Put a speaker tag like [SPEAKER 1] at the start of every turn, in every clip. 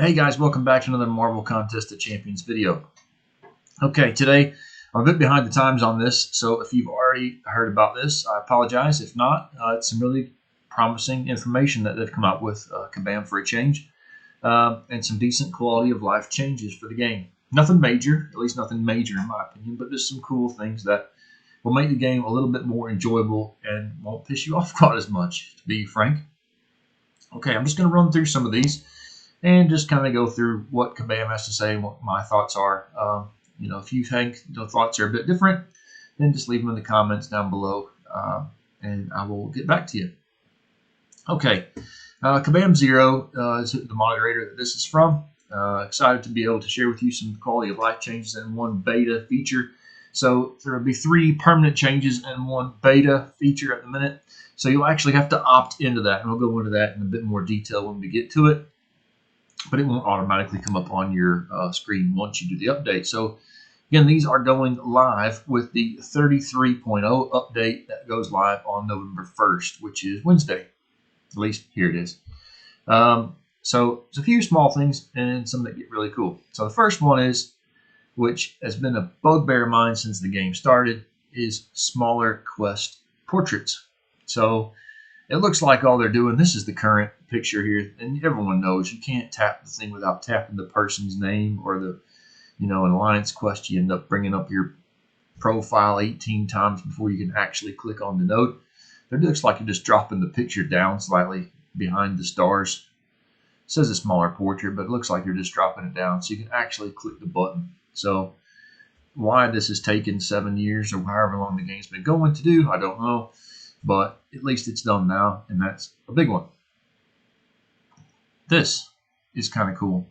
[SPEAKER 1] Hey guys, welcome back to another Marvel Contest of Champions video. Okay, today I'm a bit behind the times on this, so if you've already heard about this, I apologize. If not, it's some really promising information that they've come up with, Kabam for a change, and some decent quality of life changes for the game. Nothing major, at least nothing major in my opinion, but just some cool things that will make the game a little bit more enjoyable and won't piss you off quite as much, to be frank. Okay, I'm just going to run through some of these and just kind of go through what Kabam has to say and what my thoughts are. If you think the thoughts are a bit different, then just leave them in the comments down below, and I will get back to you. Okay, Kabam Zero is the moderator that this is from. Excited to be able to share with you some quality of life changes in one beta feature. So there will be 3 permanent changes and 1 beta feature at the minute. So you'll actually have to opt into that, and we'll go into that in a bit more detail when we get to it. But it won't automatically come up on your screen once you do the update. So again, these are going live with the 33.0 update that goes live on November 1st, which is Wednesday. At least here it is. So it's a few small things and some that get really cool. So the first one is, which has been a bugbear of mine since the game started, is smaller quest portraits. So it looks like all they're doing, this is the current picture here, and everyone knows you can't tap the thing without tapping the person's name, or the, in Alliance Quest, you end up bringing up your profile 18 times before you can actually click on the note. It looks like you're just dropping the picture down slightly behind the stars. It says a smaller portrait, but it looks like you're just dropping it down so you can actually click the button. So why this has taken 7 years or however long the game's been going to do, I don't know. But at least it's done now, and that's a big one. This is kind of cool.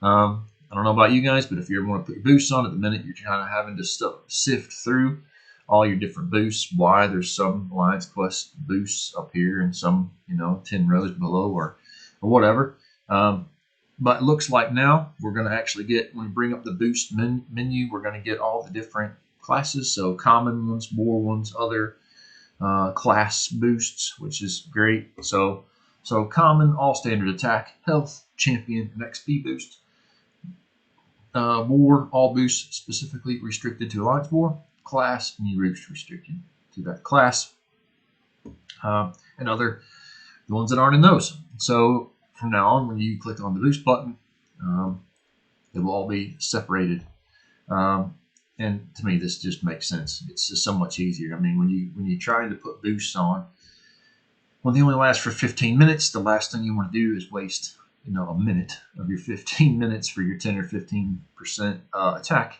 [SPEAKER 1] I don't know about you guys, but if you ever want to put your boosts on, at the minute you're kind of having to sift through all your different boosts. Why there's some Alliance Quest boosts up here and some, 10 rows below or whatever. But it looks like now we're going to actually get, when we bring up the boost menu, we're going to get all the different classes. So common ones, war ones, other class boosts, which is great. So common, all standard attack, health, champion, and XP boost. War, all boosts specifically restricted to Alliance War. Class, new boosts restricted to that class. And other, the ones that aren't in those. So from now on, when you click on the boost button, it will all be separated. And to me, this just makes sense. It's just so much easier. I mean, when you're trying to put boosts on, well, they only last for 15 minutes. The last thing you want to do is waste, a minute of your 15 minutes for your 10 or 15% attack,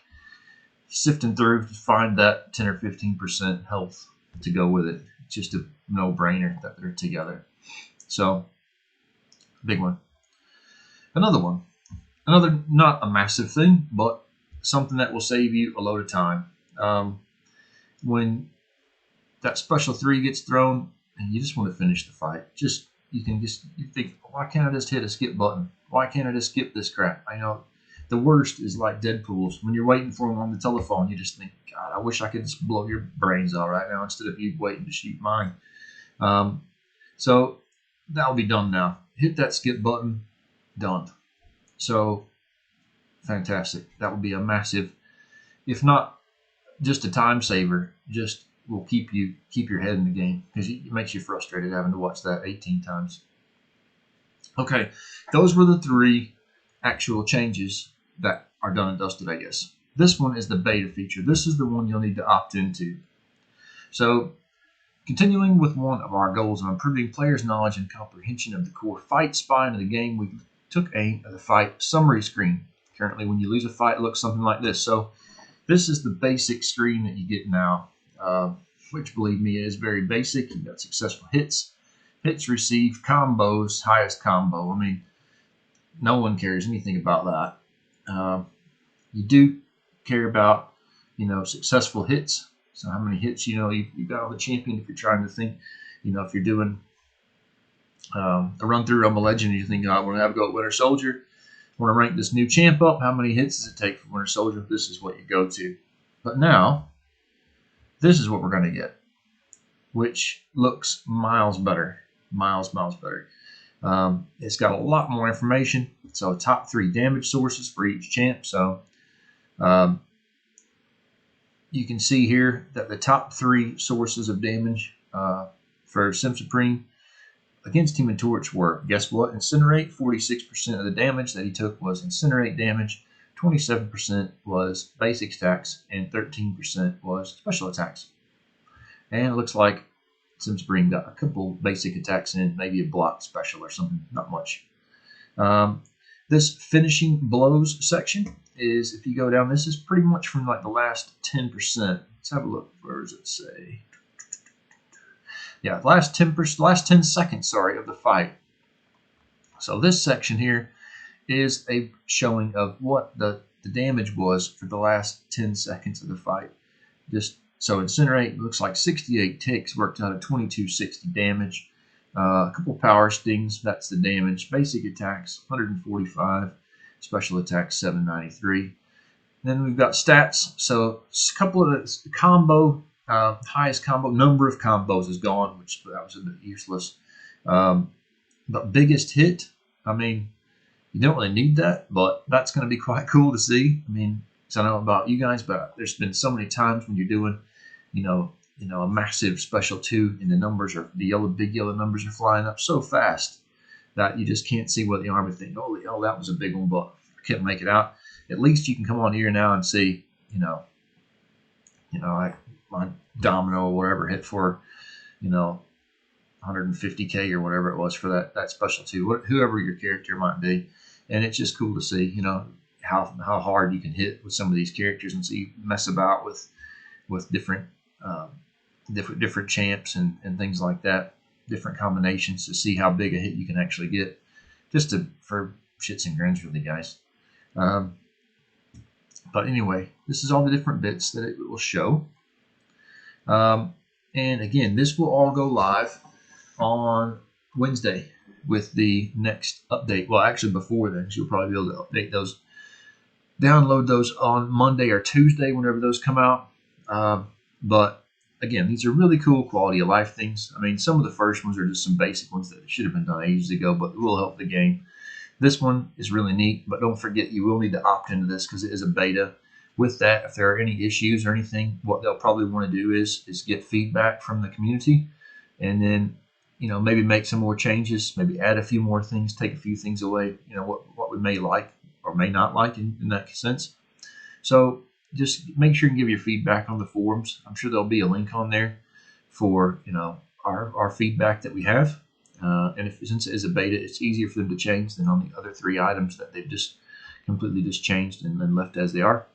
[SPEAKER 1] sifting through to find that 10 or 15% health to go with it. It's just a no-brainer that they're together. So, big one. Another not a massive thing, but something that will save you a load of time. When that special 3 gets thrown and you just want to finish the fight, you think, why can't I just hit a skip button? Why can't I just skip this crap? I know the worst is like Deadpool's. When you're waiting for him on the telephone, you just think, God, I wish I could just blow your brains out right now instead of you waiting to shoot mine. So that'll be done now. Hit that skip button, done. So fantastic. That would be a massive, if not just a time saver, just will keep your head in the game, because it makes you frustrated having to watch that 18 times. Okay, those were the 3 actual changes that are done and dusted, I guess. This one is the beta feature. This is the one you'll need to opt into. So, continuing with one of our goals of improving players' knowledge and comprehension of the core fight spine of the game, we took aim at the fight summary screen. Currently, when you lose a fight, it looks something like this. So this is the basic screen that you get now, which, believe me, is very basic. You've got successful hits, hits received, combos, highest combo. I mean, no one cares anything about that. You do care about, successful hits. So how many hits, you got on the champion. If you're trying to think, if you're doing a run through Rumble Legend, and you think, I want to have a go at Winter Soldier, want to rank this new champ up, how many hits does it take for Winter Soldier? This is what you go to. But now, this is what we're going to get, which looks miles better. Miles better. It's got a lot more information. So top 3 damage sources for each champ. So you can see here that the top 3 sources of damage for Sim Supreme against Human Torch were, guess what? Incinerate. 46% of the damage that he took was Incinerate damage. 27% was basic attacks, and 13% was special attacks. And it looks like Sim Supreme got a couple basic attacks in, maybe a block special or something, not much. This finishing blows section is, if you go down, this is pretty much from like the last 10%. Let's have a look. Where does it say? Yeah, last 10 seconds, sorry, of the fight. So this section here is a showing of what the damage was for the last 10 seconds of the fight. So Incinerate looks like 68 ticks, worked out at 2260 damage. A couple power stings, that's the damage. Basic attacks, 145. Special attacks, 793. Then we've got stats. So a couple of the combo, highest combo, number of combos is gone, which that was a bit useless. But biggest hit, I mean, you don't really need that, but that's going to be quite cool to see. I mean, I don't know about you guys, but there's been so many times when you're doing, a massive special 2, and the numbers are the big yellow numbers are flying up so fast that you just can't see what the army think. Holy hell, that was a big one, but I couldn't make it out. At least you can come on here now and see, like my domino or whatever hit for, 150K or whatever it was for that special 2, whoever your character might be. And it's just cool to see, how hard you can hit with some of these characters, and see mess about with different champs and things like that, different combinations, to see how big a hit you can actually get, just for shits and grins, really, guys. But anyway, this is all the different bits that it will show. And again, this will all go live on Wednesday with the next update. Well, actually before then, you'll probably be able to update those, download those on Monday or Tuesday, whenever those come out. But again, these are really cool quality of life things. I mean, some of the first ones are just some basic ones that should have been done ages ago, but it will help the game. This one is really neat, but don't forget, you will need to opt into this because it is a beta. With that, if there are any issues or anything, what they'll probably want to do is get feedback from the community, and then maybe make some more changes, maybe add a few more things, take a few things away, what we may like or may not like in that sense. So just make sure you give your feedback on the forums. I'm sure there'll be a link on there for our feedback that we have. And since it is a beta, it's easier for them to change than on the other 3 items that they've just completely changed and then left as they are.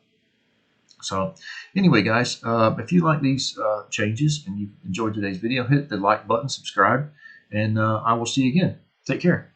[SPEAKER 1] So anyway, guys, if you like these changes and you enjoyed today's video, hit the like button, subscribe, and I will see you again. Take care.